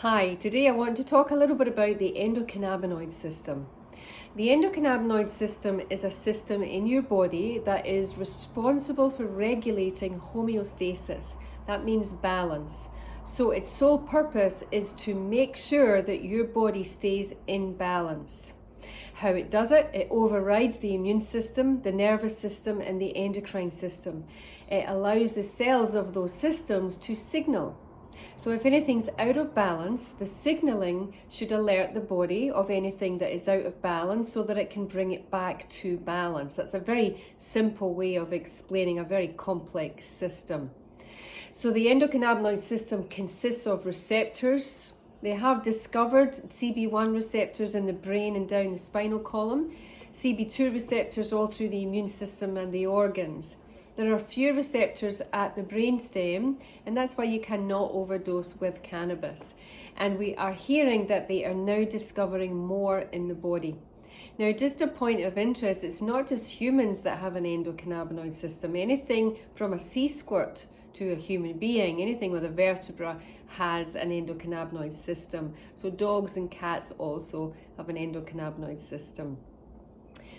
Hi, today I want to talk a little bit about the endocannabinoid system. The endocannabinoid system is a system in your body that is responsible for regulating homeostasis. That means balance. So its sole purpose is to make sure that your body stays in balance. How it does it? It overrides the immune system, the nervous system, and the endocrine system. It allows the cells of those systems to signal. So if anything's out of balance, the signaling should alert the body of anything that is out of balance so that it can bring it back to balance. That's a very simple way of explaining a very complex system. So the endocannabinoid system consists of receptors. They have discovered CB1 receptors in the brain and down the spinal column, CB2 receptors all through the immune system and the organs. There are few receptors at the brainstem, and that's why you cannot overdose with cannabis. And we are hearing that they are now discovering more in the body. Now, just a point of interest, it's not just humans that have an endocannabinoid system. Anything from a sea squirt to a human being, anything with a vertebra has an endocannabinoid system. So dogs and cats also have an endocannabinoid system.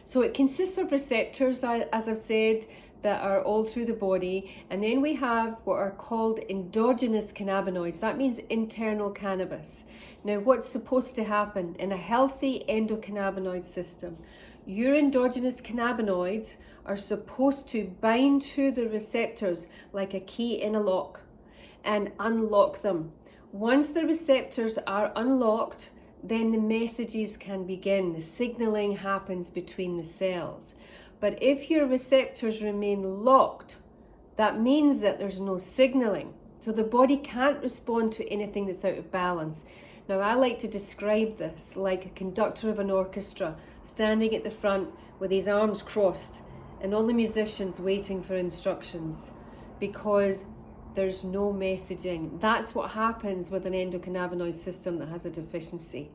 So it consists of receptors, as I've said, that are all through the body, and then we have what are called endogenous cannabinoids. That means internal cannabis. Now, what's supposed to happen in a healthy endocannabinoid system? Your endogenous cannabinoids are supposed to bind to the receptors like a key in a lock and unlock them. Once the receptors are unlocked, then the messages can begin. The signaling happens between the cells. But if your receptors remain locked, that means that there's no signaling. So the body can't respond to anything that's out of balance. Now, I like to describe this like a conductor of an orchestra standing at the front with his arms crossed and all the musicians waiting for instructions because there's no messaging. That's what happens with an endocannabinoid system that has a deficiency.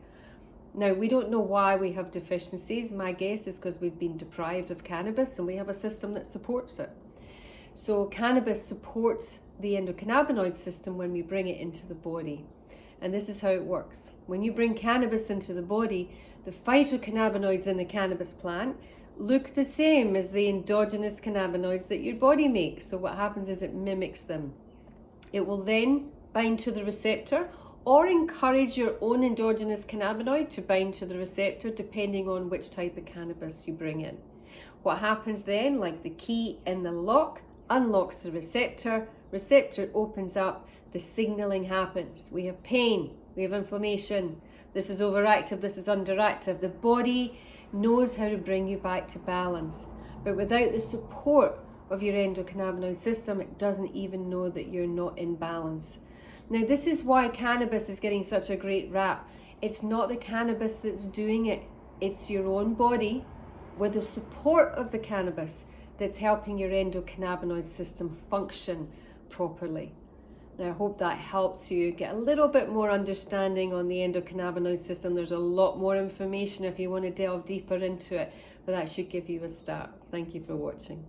Now, we don't know why we have deficiencies. My guess is because we've been deprived of cannabis and we have a system that supports it. So cannabis supports the endocannabinoid system when we bring it into the body. And this is how it works. When you bring cannabis into the body, the phytocannabinoids in the cannabis plant look the same as the endogenous cannabinoids that your body makes. So what happens is it mimics them. It will then bind to the receptor or encourage your own endogenous cannabinoid to bind to the receptor depending on which type of cannabis you bring in. What happens then, like the key in the lock, unlocks the receptor opens up, the signaling happens. We have pain, we have inflammation, this is overactive, this is underactive. The body knows how to bring you back to balance. But without the support of your endocannabinoid system, it doesn't even know that you're not in balance. Now, this is why cannabis is getting such a great rap. It's not the cannabis that's doing it. It's your own body with the support of the cannabis that's helping your endocannabinoid system function properly. Now, I hope that helps you get a little bit more understanding on the endocannabinoid system. There's a lot more information if you want to delve deeper into it, but that should give you a start. Thank you for watching.